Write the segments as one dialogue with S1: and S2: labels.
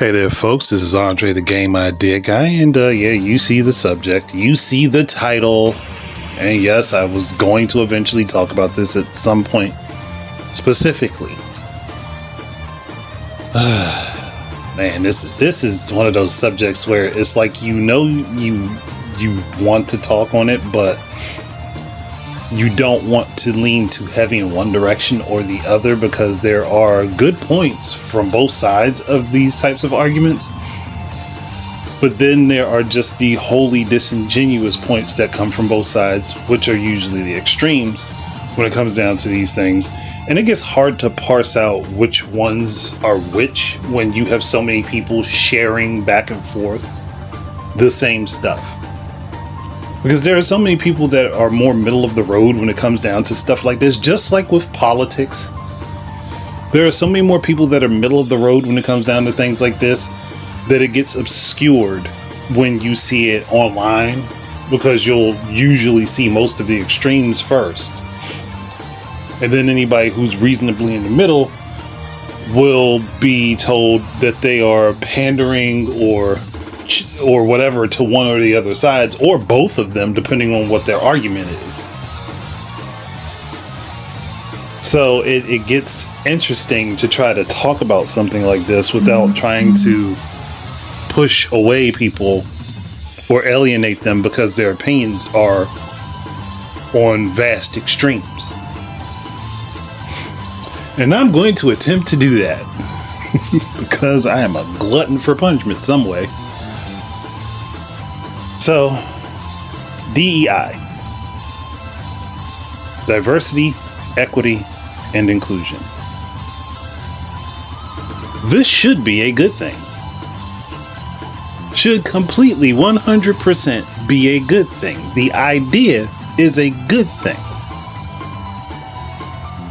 S1: Hey there, folks. This is Andre, the Game Idea Guy, and you see the subject, you see the title, and yes, I was going to eventually talk about this at some point specifically. Man, this is one of those subjects where it's like you want to talk on it, but you don't want to lean too heavy in one direction or the other, because there are good points from both sides of these types of arguments. But then there are just the wholly disingenuous points that come from both sides, which are usually the extremes when it comes down to these things. And it gets hard to parse out which ones are which when you have so many people sharing back and forth the same stuff. Because there are so many people that are more middle of the road when it comes down to stuff like this, just like with politics. There are so many more people that are middle of the road when it comes down to things like this, that it gets obscured when you see it online, because you'll usually see most of the extremes first. And then anybody who's reasonably in the middle will be told that they are pandering or whatever to one or the other sides, or both of them, depending on what their argument is. So it gets interesting to try to talk about something like this without trying to push away people or alienate them because their opinions are on vast extremes. And I'm going to attempt to do that because I am a glutton for punishment some way. So, DEI, diversity, equity, and inclusion. This should be a good thing. Should completely 100% be a good thing. The idea is a good thing.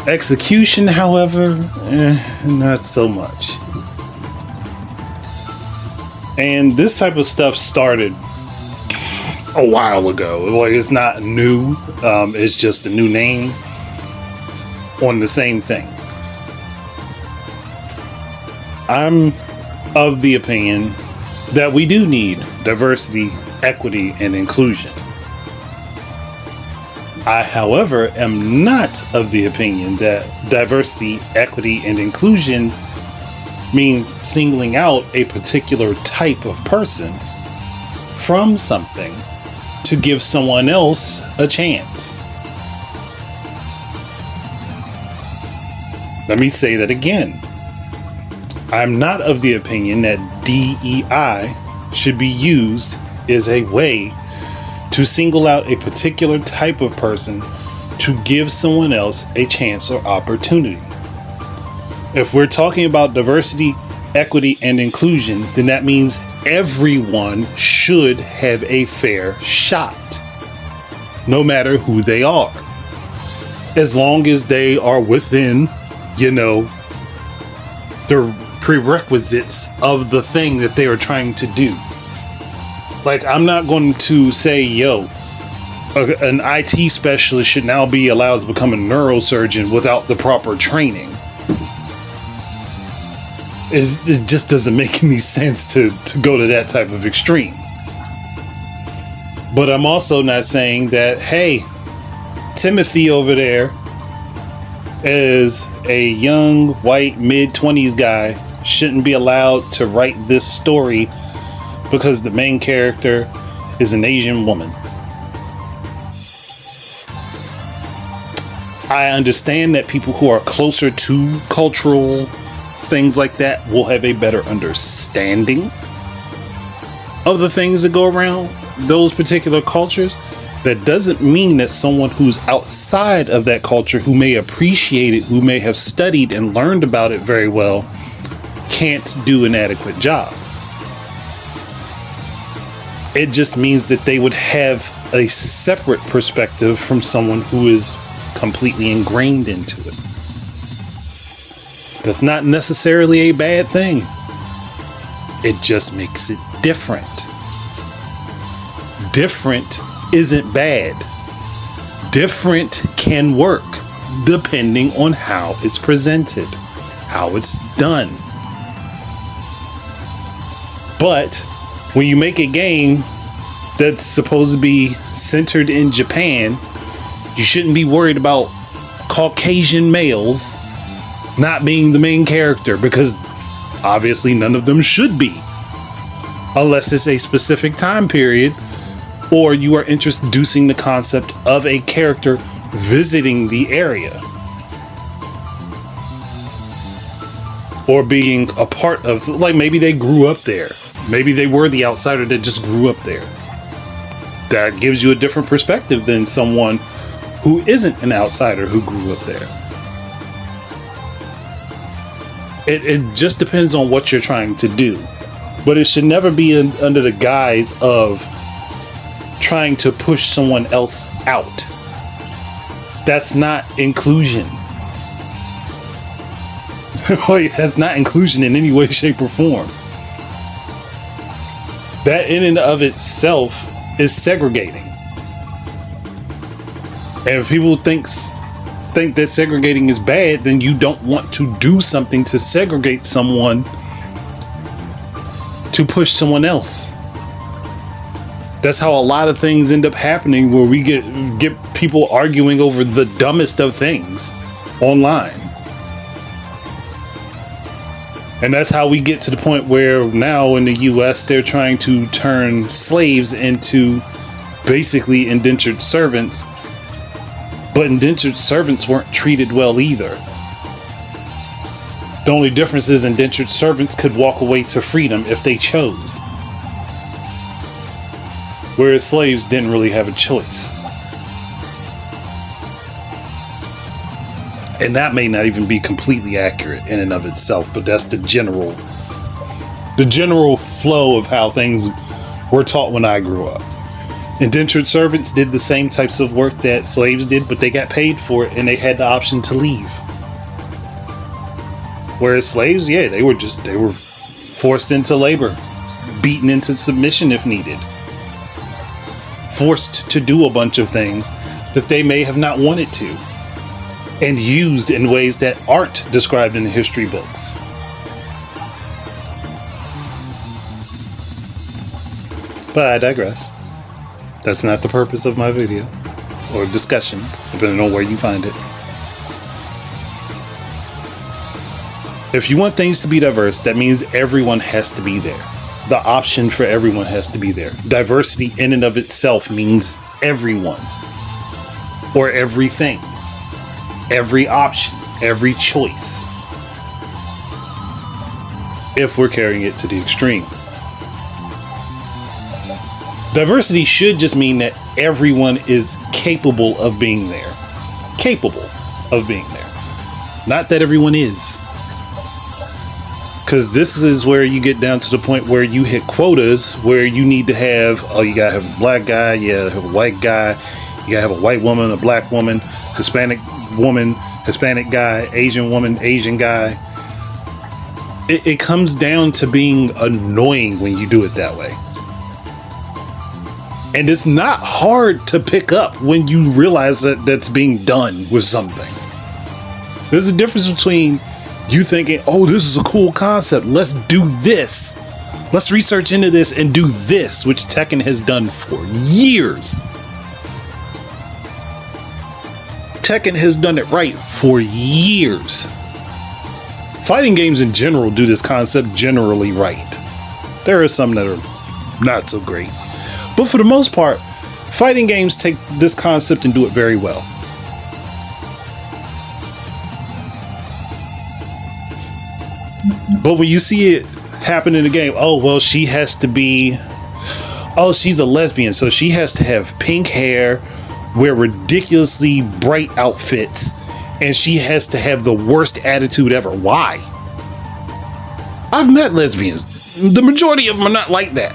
S1: Execution, however, not so much. And this type of stuff started a while ago. Like, it's not new. It's just a new name on the same thing. I'm of the opinion that we do need diversity, equity, and inclusion. I, however, am not of the opinion that diversity, equity, and inclusion means singling out a particular type of person from something to give someone else a chance. Let me say that again. I'm not of the opinion that DEI should be used as a way to single out a particular type of person to give someone else a chance or opportunity. If we're talking about diversity, equity, and inclusion, then that means everyone should have a fair shot, no matter who they are, as long as they are within, the prerequisites of the thing that they are trying to do. Like, I'm not going to say, an IT specialist should now be allowed to become a neurosurgeon without the proper training. It just doesn't make any sense to go to that type of extreme. But I'm also not saying that, hey, Timothy over there is a young, white, mid-20s guy, shouldn't be allowed to write this story because the main character is an Asian woman. I understand that people who are closer to cultural things like that will have a better understanding of the things that go around those particular cultures. That doesn't mean that someone who's outside of that culture, who may appreciate it, who may have studied and learned about it very well, can't do an adequate job. It just means that they would have a separate perspective from someone who is completely ingrained into it. That's not necessarily a bad thing. It just makes it different. Different isn't bad. Different can work depending on how it's presented, how it's done. But when you make a game that's supposed to be centered in Japan, you shouldn't be worried about Caucasian males not being the main character, because obviously none of them should be, unless it's a specific time period or you are introducing the concept of a character visiting the area or being a part of, like, maybe they grew up there, maybe they were the outsider that just grew up there. That gives you a different perspective than someone who isn't an outsider who grew up there. It just depends on what you're trying to do, but it should never be under the guise of trying to push someone else out. That's not inclusion. Like, that's not inclusion in any way, shape, or form. That in and of itself is segregating. And if people think that segregating is bad, then you don't want to do something to segregate someone to push someone else. That's how a lot of things end up happening, where we get people arguing over the dumbest of things online. And that's how we get to the point where now in the US they're trying to turn slaves into basically indentured servants. But indentured servants weren't treated well either. The only difference is indentured servants could walk away to freedom if they chose, whereas slaves didn't really have a choice. And that may not even be completely accurate in and of itself, but that's the general flow of how things were taught when I grew up. Indentured servants did the same types of work that slaves did, but they got paid for it and they had the option to leave. Whereas slaves, yeah, they were forced into labor, beaten into submission if needed, forced to do a bunch of things that they may have not wanted to, and used in ways that aren't described in the history books. But I digress. That's not the purpose of my video or discussion, depending on where you find it. If you want things to be diverse, that means everyone has to be there. The option for everyone has to be there. Diversity in and of itself means everyone, or everything, every option, every choice, if we're carrying it to the extreme. Diversity should just mean that everyone is capable of being there. Capable of being there. Not that everyone is. Because this is where you get down to the point where you hit quotas, where you need to have, you gotta have a black guy, you gotta have a white guy, you gotta have a white woman, a black woman, Hispanic woman, Hispanic guy, Asian woman, Asian guy. It comes down to being annoying when you do it that way. And it's not hard to pick up when you realize that that's being done with something. There's a difference between you thinking, oh, this is a cool concept, let's do this. Let's research into this and do this, which Tekken has done for years. Tekken has done it right for years. Fighting games in general do this concept generally right. There are some that are not so great. But for the most part, fighting games take this concept and do it very well. But when you see it happen in the game, oh, well, she has to be, oh, she's a lesbian, so she has to have pink hair, wear ridiculously bright outfits, and she has to have the worst attitude ever. Why? I've met lesbians. The majority of them are not like that.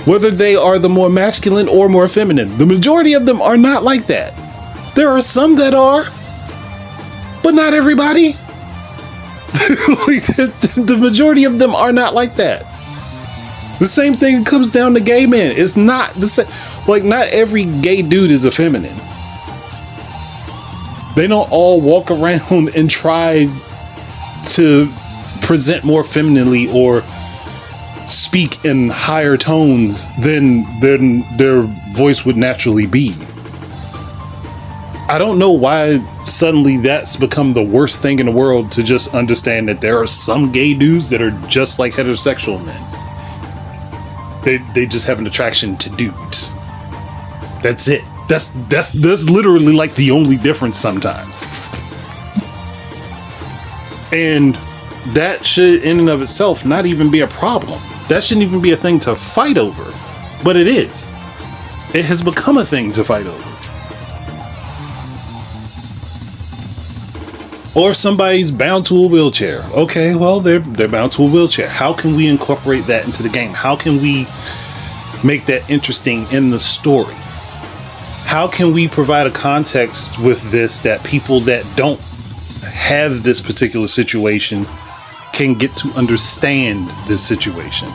S1: Whether they are the more masculine or more feminine, the majority of them are not like that. There are some that are, but not everybody. The majority of them are not like that. The same thing comes down to gay men. It's not the same. Like, not every gay dude is a feminine. They don't all walk around and try to present more femininely or speak in higher tones than their voice would naturally be. I don't know why suddenly that's become the worst thing in the world to just understand that there are some gay dudes that are just like heterosexual men. They just have an attraction to dudes. That's it. That's literally like the only difference sometimes. And that should in and of itself not even be a problem. That shouldn't even be a thing to fight over. But it is. It has become a thing to fight over. Or if somebody's bound to a wheelchair. Okay, well, they're bound to a wheelchair. How can we incorporate that into the game? How can we make that interesting in the story? How can we provide a context with this that people that don't have this particular situation can get to understand this situation?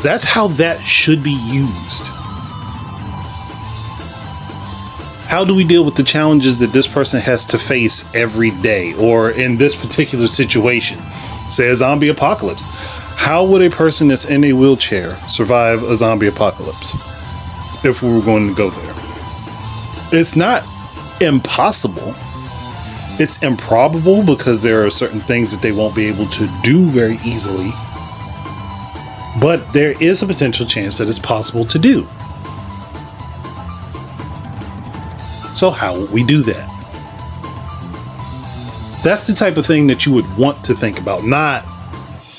S1: That's how that should be used. How do we deal with the challenges that this person has to face every day, or in this particular situation, say a zombie apocalypse? How would a person that's in a wheelchair survive a zombie apocalypse if we were going to go there? It's not impossible. It's improbable because there are certain things that they won't be able to do very easily. But there is a potential chance that it's possible to do. So how would we do that? That's the type of thing that you would want to think about, not,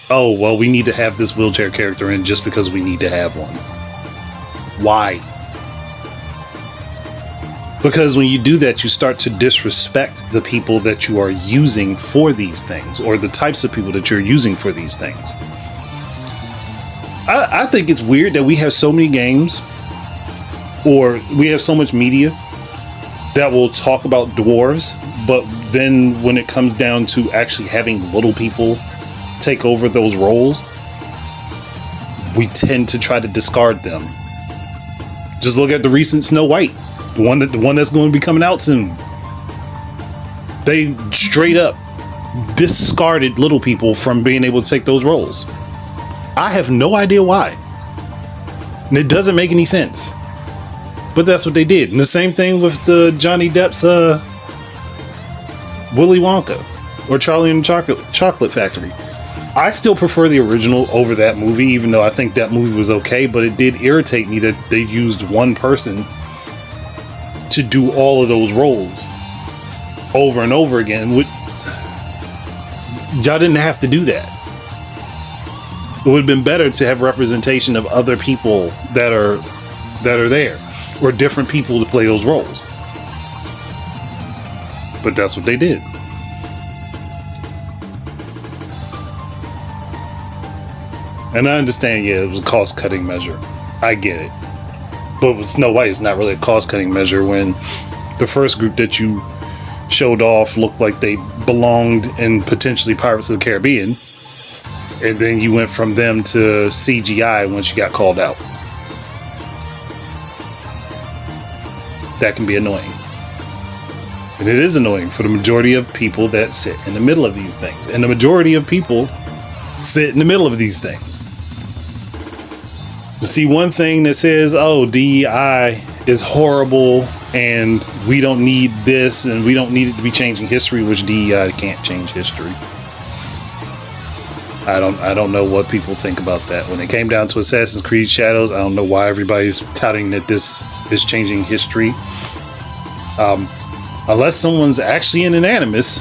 S1: oh, well, we need to have this wheelchair character in just because we need to have one. Why? Because when you do that, you start to disrespect the people that you are using for these things, or the types of people that you're using for these things. I think it's weird that we have so many games, or we have so much media that will talk about dwarves, but then when it comes down to actually having little people take over those roles, we tend to try to discard them. Just look at the recent Snow White, the one that's going to be coming out soon. They straight up discarded little people from being able to take those roles. I have no idea why. And it doesn't make any sense. But that's what they did. And the same thing with the Johnny Depp's Willy Wonka or Charlie and the Chocolate Factory. I still prefer the original over that movie, even though I think that movie was okay, but it did irritate me that they used one person to do all of those roles over and over again. Y'all didn't have to do that. It would have been better to have representation of other people that are there, or different people to play those roles. But that's what they did. And I understand, yeah, it was a cost-cutting measure. I get it. But with Snow White, it's not really a cost-cutting measure when the first group that you showed off looked like they belonged in potentially Pirates of the Caribbean. And then you went from them to CGI once you got called out. That can be annoying. And it is annoying for the majority of people that sit in the middle of these things. And the majority of people sit in the middle of these things. You see one thing that says, oh, DEI is horrible and we don't need this and we don't need it to be changing history, which DEI can't change history. I don't know what people think about that. When it came down to Assassin's Creed Shadows, I don't know why everybody's touting that this is changing history. Unless someone's actually an animus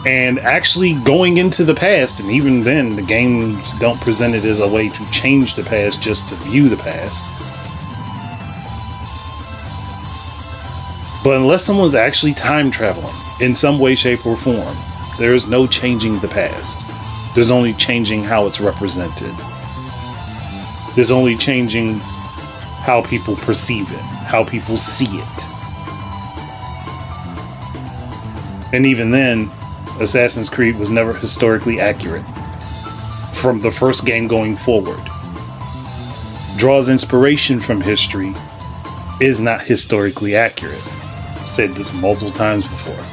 S1: and actually going into the past, and even then the games don't present it as a way to change the past, just to view the past. But unless someone's actually time traveling in some way, shape, or form, there is no changing the past. There's only changing how it's represented. There's only changing how people perceive it, how people see it. And even then, Assassin's Creed was never historically accurate. From the first game going forward. Draws inspiration from history, is not historically accurate. I've said this multiple times before.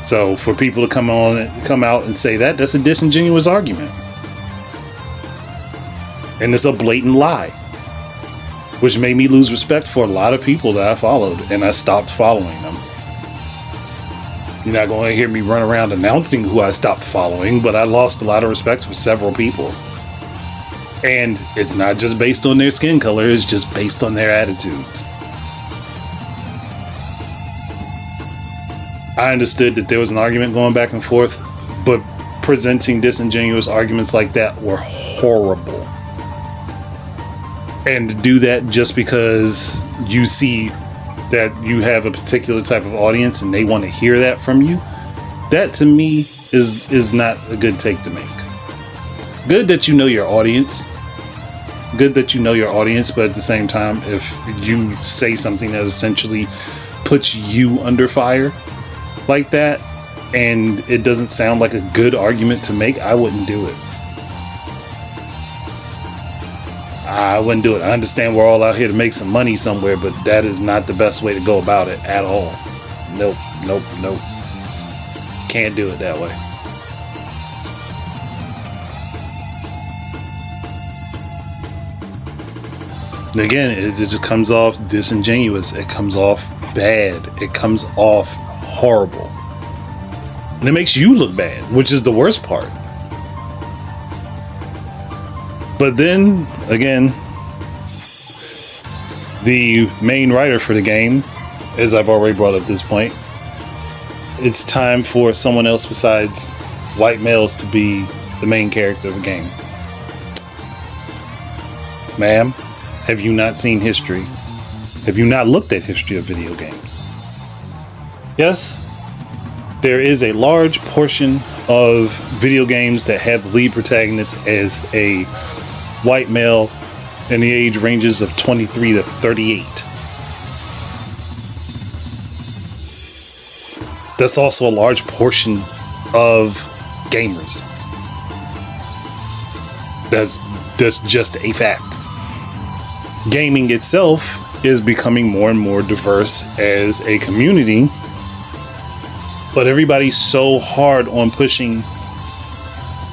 S1: So for people to come out and say that's a disingenuous argument. And it's a blatant lie, which made me lose respect for a lot of people that I followed, and I stopped following them. You're not going to hear me run around announcing who I stopped following, but I lost a lot of respect for several people. And it's not just based on their skin color, it's just based on their attitudes. I understood that there was an argument going back and forth, but presenting disingenuous arguments like that were horrible. And to do that just because you see that you have a particular type of audience and they want to hear that from you, that to me is not a good take to make. Good that you know your audience. Good that you know your audience, but at the same time, if you say something that essentially puts you under fire like that, and it doesn't sound like a good argument to make, I wouldn't do it. I wouldn't do it. I understand we're all out here to make some money somewhere, but that is not the best way to go about it at all. Nope. Can't do it that way. Again, it just comes off disingenuous. It comes off bad. It comes off horrible. And it makes you look bad, which is the worst part. But then, again, the main writer for the game, as I've already brought up at this point, it's time for someone else besides white males to be the main character of the game. Ma'am, have you not seen history? Have you not looked at history of video games? Yes, there is a large portion of video games that have lead protagonists as a white male in the age ranges of 23 to 38. That's also a large portion of gamers. That's just a fact. Gaming itself is becoming more and more diverse as a community, but everybody's so hard on pushing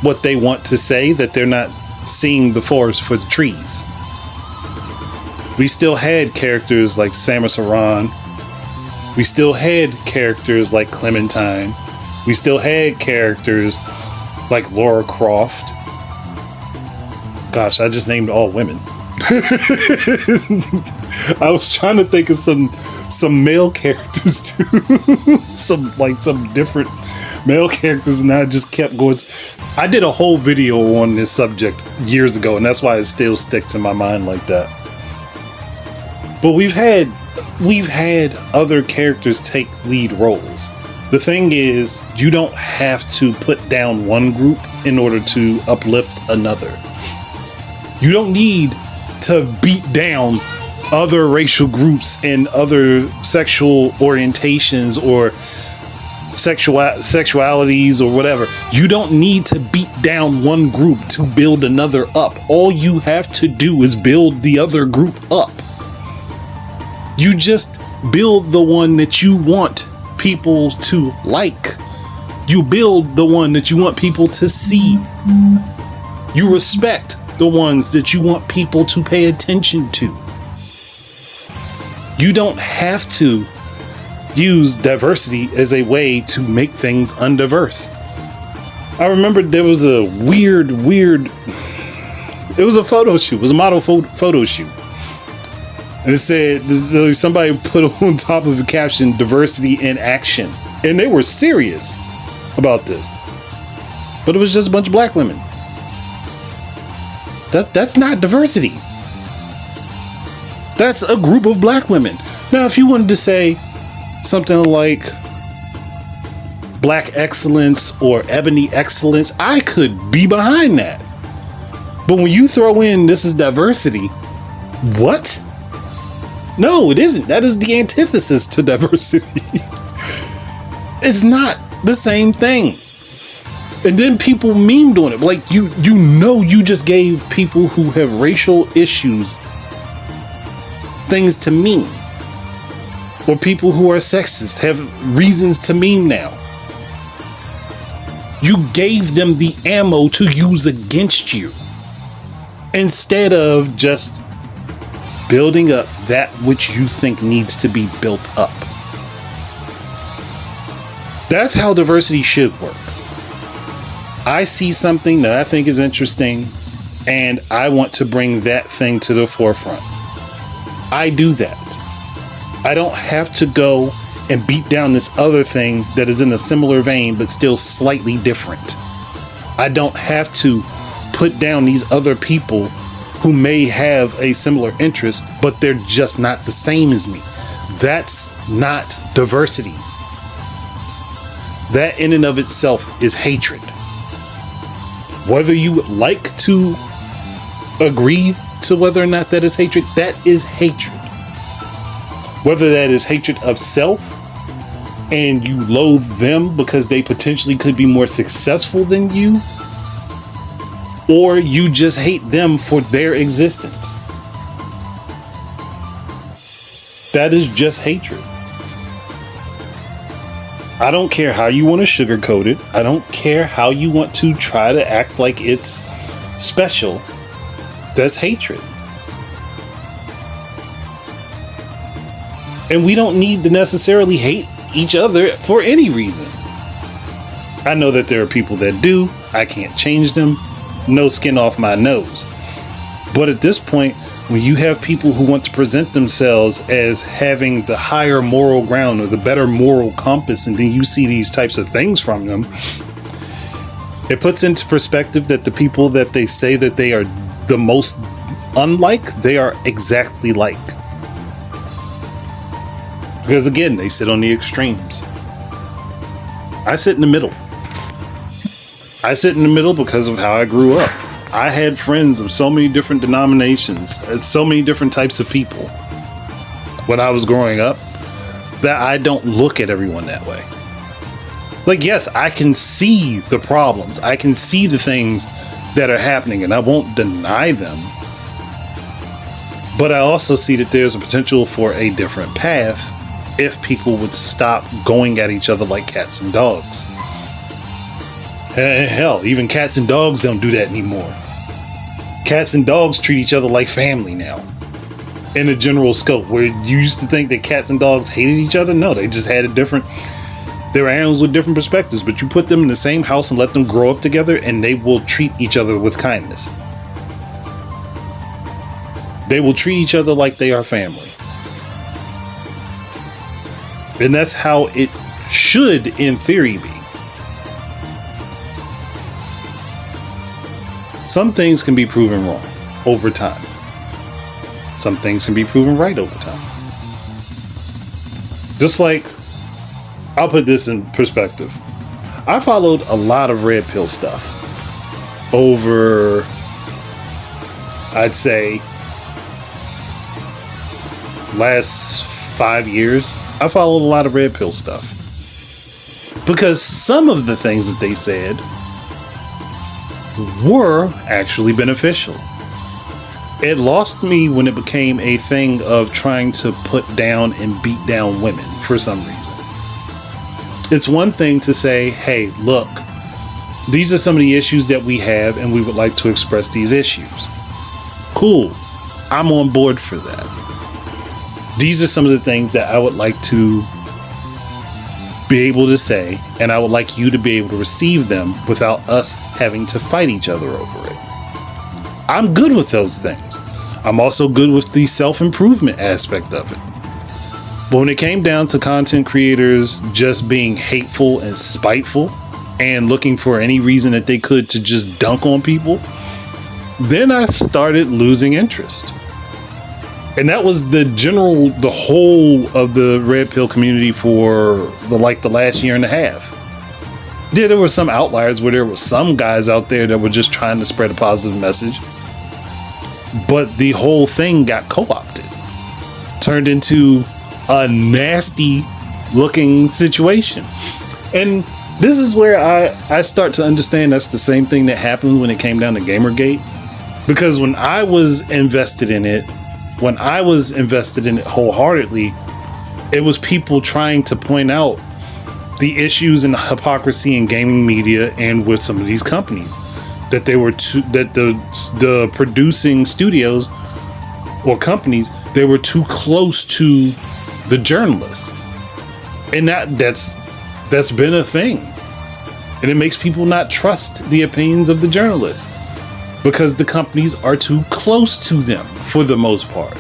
S1: what they want to say that they're not seeing the forest for the trees. We still had characters like Samus Aran. We still had characters like Clementine. We still had characters like Lara Croft. Gosh, I just named all women. I was trying to think of some male characters too. some different male characters, and I just kept going. I did a whole video on this subject years ago, and that's why it still sticks in my mind like that. But we've had other characters take lead roles. The thing is, you don't have to put down one group in order to uplift another. You don't need to beat down other racial groups and other sexual orientations or sexualities or whatever. You don't need to beat down one group to build another up. All you have to do is build the other group up. You just build the one that you want people to like. You build the one that you want people to see. You respect the ones that you want people to pay attention to. You don't have to use diversity as a way to make things undiverse. I remember there was a weird, it was a photo shoot. It was a model photo shoot. And it said, somebody put on top of the caption, "Diversity in action." And they were serious about this. But it was just a bunch of black women. That's not diversity. That's a group of black women. Now, if you wanted to say something like black excellence or ebony excellence, I could be behind that. But when you throw in this is diversity, what? No, it isn't. That is the antithesis to diversity. It's not the same thing. And then people memed on it. Like, you just gave people who have racial issues things to meme. Or people who are sexist have reasons to meme now. You gave them the ammo to use against you instead of just building up that which you think needs to be built up. That's how diversity should work. I see something that I think is interesting and I want to bring that thing to the forefront. I do that. I don't have to go and beat down this other thing that is in a similar vein but still slightly different. I don't have to put down these other people who may have a similar interest, but they're just not the same as me. That's not diversity. That in and of itself is hatred. Whether you would like to agree to whether or not that is hatred, that is hatred. Whether that is hatred of self and you loathe them because they potentially could be more successful than you, or you just hate them for their existence. That is just hatred. I don't care how you want to sugarcoat it. I don't care how you want to try to act like it's special. That's hatred. And we don't need to necessarily hate each other for any reason. I know that there are people that do. I can't change them. No skin off my nose. But at this point, when you have people who want to present themselves as having the higher moral ground or the better moral compass, and then you see these types of things from them, it puts into perspective that the people that they say that they are the most unlike, they are exactly like. Because again, they sit on the extremes. I sit in the middle. I sit in the middle because of how I grew up. I had friends of so many different denominations, so many different types of people when I was growing up, that I don't look at everyone that way. Like, yes, I can see the problems. I can see the things that are happening, and I won't deny them. But I also see that there's a potential for a different path if people would stop going at each other like cats and dogs. Hell, even cats and dogs don't do that anymore. Cats and dogs treat each other like family now. In a general scope, where you used to think that cats and dogs hated each other. No, they just had they were animals with different perspectives, but you put them in the same house and let them grow up together and they will treat each other with kindness. They will treat each other like they are family. And that's how it should, in theory, be. Some things can be proven wrong over time. Some things can be proven right over time. Just like, I'll put this in perspective. I followed a lot of red pill stuff over, I'd say, last 5 years. I followed a lot of red pill stuff because some of the things that they said were actually beneficial. It lost me when it became a thing of trying to put down and beat down women for some reason. It's one thing to say, hey, look, these are some of the issues that we have and we would like to express these issues. Cool. I'm on board for that. These are some of the things that I would like to be able to say, and I would like you to be able to receive them without us having to fight each other over it. I'm good with those things. I'm also good with the self-improvement aspect of it. But when it came down to content creators just being hateful and spiteful and looking for any reason that they could to just dunk on people, then I started losing interest. And that was the whole of the red pill community for the last year and a half. Yeah, there were some outliers where there were some guys out there that were just trying to spread a positive message. But the whole thing got co-opted. Turned into a nasty looking situation. And this is where I start to understand that's the same thing that happened when it came down to Gamergate. Because when I was invested in it wholeheartedly, it was people trying to point out the issues and hypocrisy in gaming media and with some of these companies, that they were that the producing studios or companies, they were too close to the journalists, and that's been a thing, and it makes people not trust the opinions of the journalists because the companies are too close to them for the most part.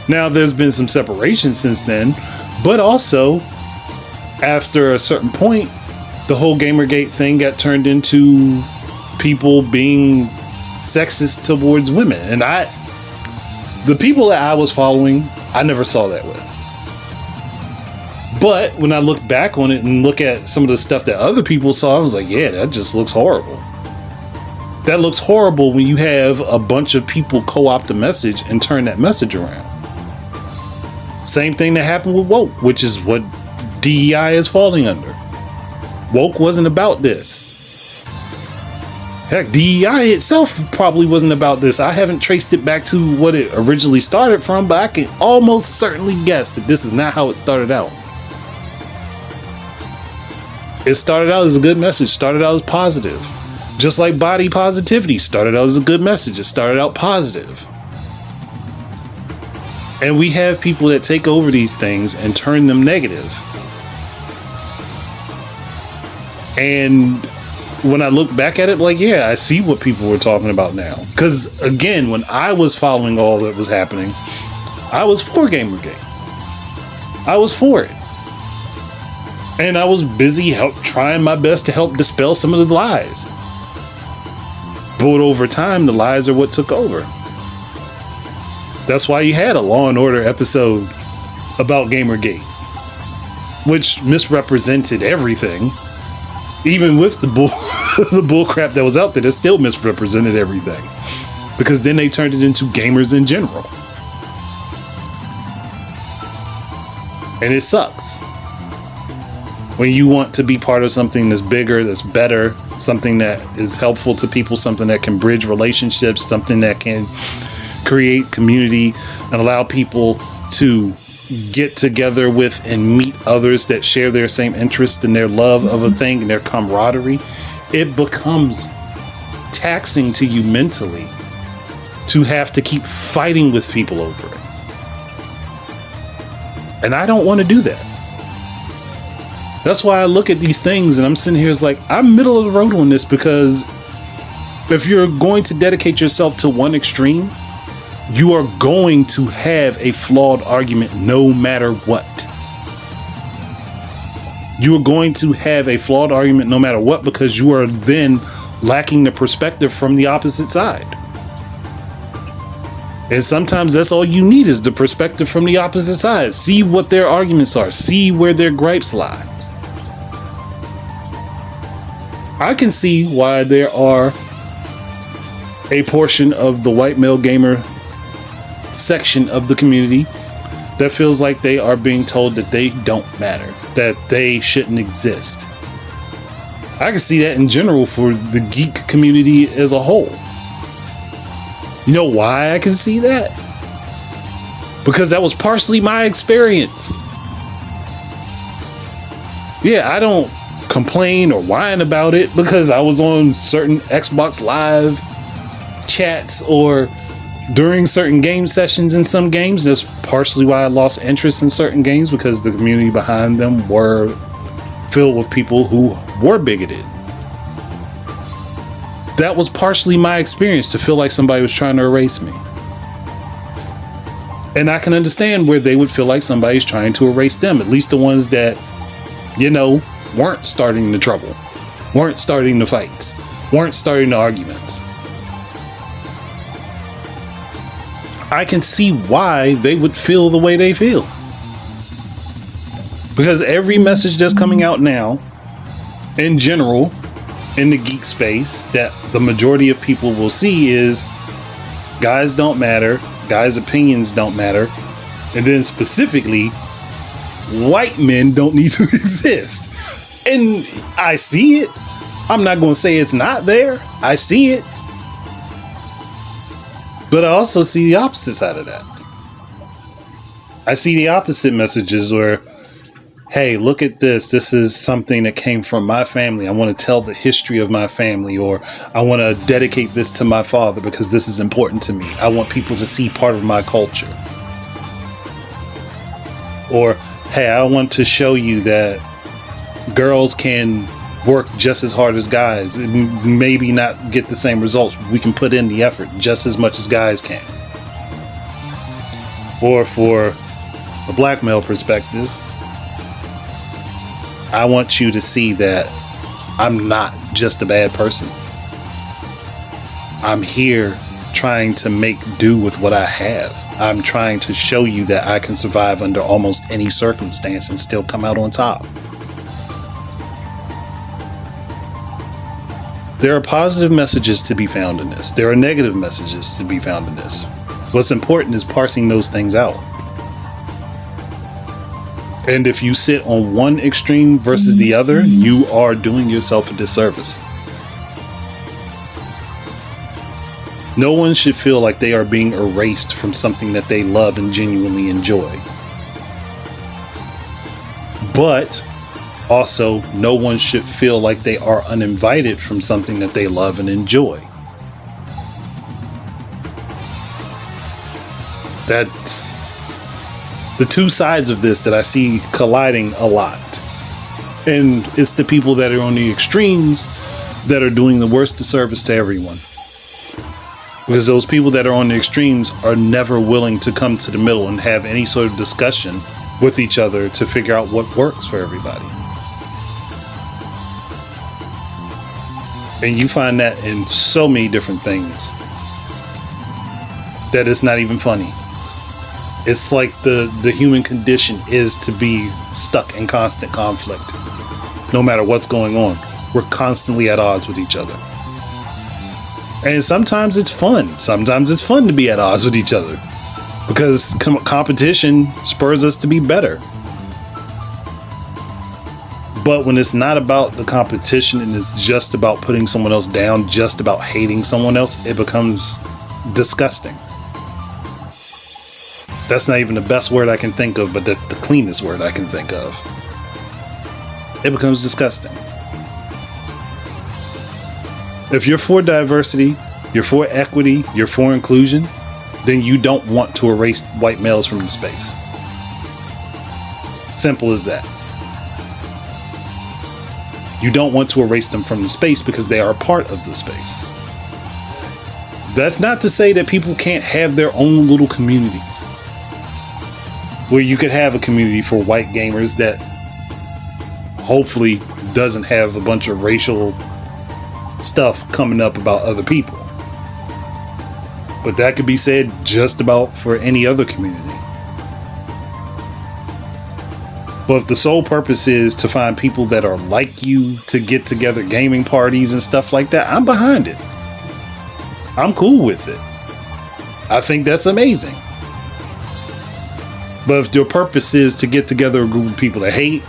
S1: Now there's been some separation since then, but also after a certain point, the whole Gamergate thing got turned into people being sexist towards women, and the people that I was following, I never saw that with. But when I look back on it and look at some of the stuff that other people saw, I was like, yeah, that just looks horrible. That looks horrible when you have a bunch of people co-opt a message and turn that message around. Same thing that happened with woke, which is what DEI is falling under. Woke wasn't about this. Heck, DEI itself probably wasn't about this. I haven't traced it back to what it originally started from, but I can almost certainly guess that this is not how it started out. It started out as a good message, started out as positive. Just like body positivity started out as a good message, it started out positive. And we have people that take over these things and turn them negative. And when I look back at it, like, yeah, I see what people were talking about now. Because, again, when I was following all that was happening, I was for Gamergate. I was for it. And I was busy trying my best to help dispel some of the lies. But over time, the lies are what took over. That's why you had a Law and Order episode about Gamergate, which misrepresented everything. Even with the bull crap that was out there, it still misrepresented everything. Because then they turned it into gamers in general. And it sucks. When you want to be part of something that's bigger, that's better, something that is helpful to people, something that can bridge relationships, something that can create community and allow people to get together with and meet others that share their same interest and their love of a thing and their camaraderie, it becomes taxing to you mentally to have to keep fighting with people over it. And I don't want to do that. That's why I look at these things and I'm sitting here as like, I'm middle of the road on this, because if you're going to dedicate yourself to one extreme, you are going to have a flawed argument no matter what. You are going to have a flawed argument no matter what, because you are then lacking the perspective from the opposite side. And sometimes that's all you need, is the perspective from the opposite side. See what their arguments are. See where their gripes lie. I can see why there are a portion of the white male gamer section of the community that feels like they are being told that they don't matter, that they shouldn't exist. I can see that in general for the geek community as a whole. You know why I can see that? Because that was partially my experience. Yeah, I don't complain or whine about it because I was on certain Xbox Live chats or during certain game sessions in some games. That's partially why I lost interest in certain games, because the community behind them were filled with people who were bigoted. That was partially my experience, to feel like somebody was trying to erase me. And I can understand where they would feel like somebody's trying to erase them, at least the ones that, you know, weren't starting the trouble, weren't starting the fights, weren't starting the arguments. I can see why they would feel the way they feel. Because every message that's coming out now, in general, in the geek space, that the majority of people will see is guys don't matter, guys' opinions don't matter, and then specifically, white men don't need to exist. And I see it. I'm not going to say it's not there. I see it. But I also see the opposite side of that. I see the opposite messages where, hey, look at this. This is something that came from my family. I want to tell the history of my family, or I want to dedicate this to my father because this is important to me. I want people to see part of my culture. Or, hey, I want to show you that girls can work just as hard as guys. Maybe not get the same results. We can put in the effort just as much as guys can. Or for the black male perspective, I want you to see that I'm not just a bad person. I'm here trying to make do with what I have. I'm trying to show you that I can survive under almost any circumstance and still come out on top. There are positive messages to be found in this. There are negative messages to be found in this. What's important is parsing those things out. And if you sit on one extreme versus the other, you are doing yourself a disservice. No one should feel like they are being erased from something that they love and genuinely enjoy. But also, no one should feel like they are uninvited from something that they love and enjoy. That's the two sides of this that I see colliding a lot. And it's the people that are on the extremes that are doing the worst disservice to everyone. Because those people that are on the extremes are never willing to come to the middle and have any sort of discussion with each other to figure out what works for everybody. And you find that in so many different things that it's not even funny. It's like the human condition is to be stuck in constant conflict. No matter what's going on, we're constantly at odds with each other. And sometimes it's fun. Sometimes it's fun to be at odds with each other because competition spurs us to be better. But when it's not about the competition and it's just about putting someone else down, just about hating someone else, it becomes disgusting. That's not even the best word I can think of, but that's the cleanest word I can think of. It becomes disgusting. If you're for diversity, you're for equity, you're for inclusion, then you don't want to erase white males from the space. Simple as that. You don't want to erase them from the space because they are a part of the space. That's not to say that people can't have their own little communities. Where you could have a community for white gamers that hopefully doesn't have a bunch of racial stuff coming up about other people. But that could be said just about for any other community. But if the sole purpose is to find people that are like you to get together gaming parties and stuff like that, I'm behind it. I'm cool with it. I think that's amazing. But if your purpose is to get together a group of people to hate,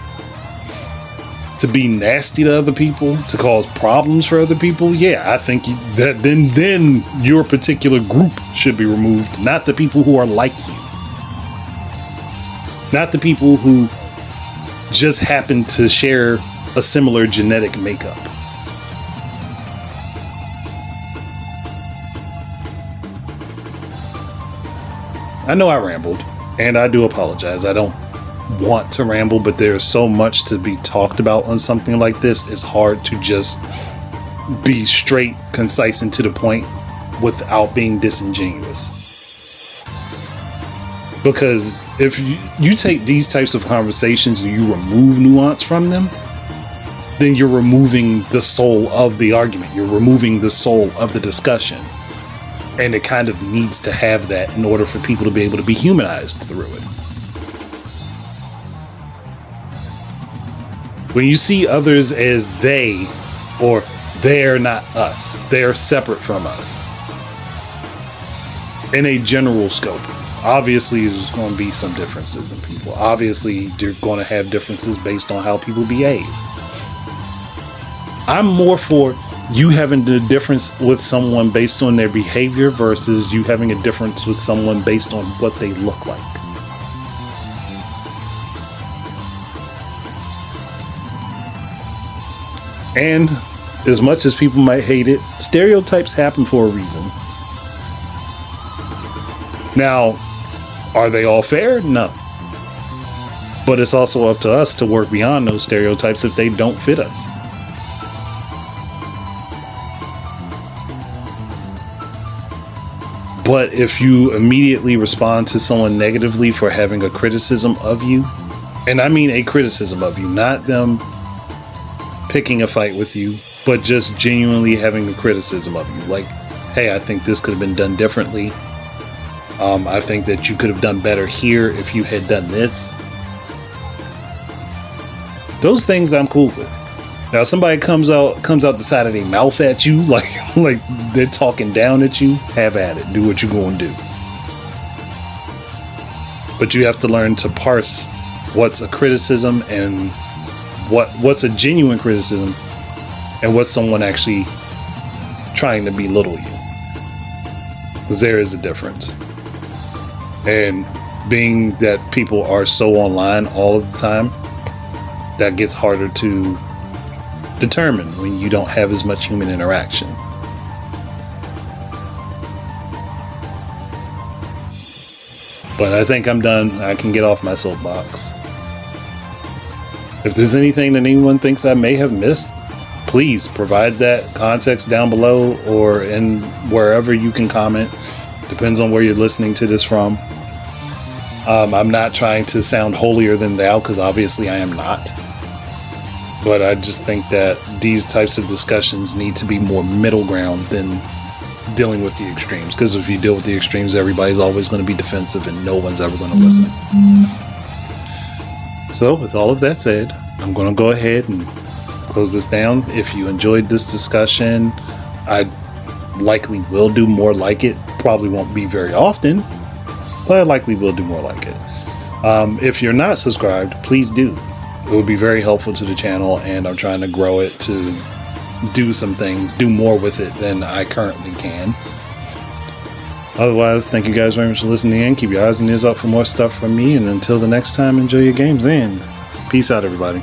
S1: to be nasty to other people, to cause problems for other people, yeah, I think that then your particular group should be removed, not the people who are like you. Not the people who just happen to share a similar genetic makeup. I know I rambled, and I do apologize. I don't want to ramble, but there's so much to be talked about on something like this. It's hard to just be straight, concise, and to the point without being disingenuous. Because if you take these types of conversations and you remove nuance from them, then you're removing the soul of the argument. You're removing the soul of the discussion. And it kind of needs to have that in order for people to be able to be humanized through it. When you see others as they, or they're not us, they're separate from us, in a general scope, obviously there's going to be some differences in people. Obviously you're going to have differences based on how people behave. I'm more for you having the difference with someone based on their behavior versus you having a difference with someone based on what they look like. And as much as people might hate it, stereotypes happen for a reason. Now, are they all fair? No. But it's also up to us to work beyond those stereotypes if they don't fit us. But if you immediately respond to someone negatively for having a criticism of you, and I mean a criticism of you, not them picking a fight with you, but just genuinely having a criticism of you. Like, hey, I think this could have been done differently. I think that you could have done better here if you had done this. Those things I'm cool with. Now, somebody comes out the side of their mouth at you, like they're talking down at you, have at it. Do what you're going to do. But you have to learn to parse what's a criticism and what's a genuine criticism and what's someone actually trying to belittle you. Because there is a difference. And being that people are so online all of the time, that gets harder to determine when you don't have as much human interaction. But I think I'm done. I can get off my soapbox. If there's anything that anyone thinks I may have missed, please provide that context down below or in wherever you can comment. Depends on where you're listening to this from. I'm not trying to sound holier than thou, because obviously I am not. But I just think that these types of discussions need to be more middle ground than dealing with the extremes. Because if you deal with the extremes, everybody's always going to be defensive and no one's ever going to listen. So with all of that said, I'm going to go ahead and close this down. If you enjoyed this discussion, I likely will do more like it. Probably won't be very often, but I likely will do more like it. If you're not subscribed, please do. It would be very helpful to the channel, and I'm trying to grow it to do some things, do more with it than I currently can. Otherwise, thank you guys very much for listening in. Keep your eyes and ears up for more stuff from me, and until the next time, enjoy your games, and peace out, everybody.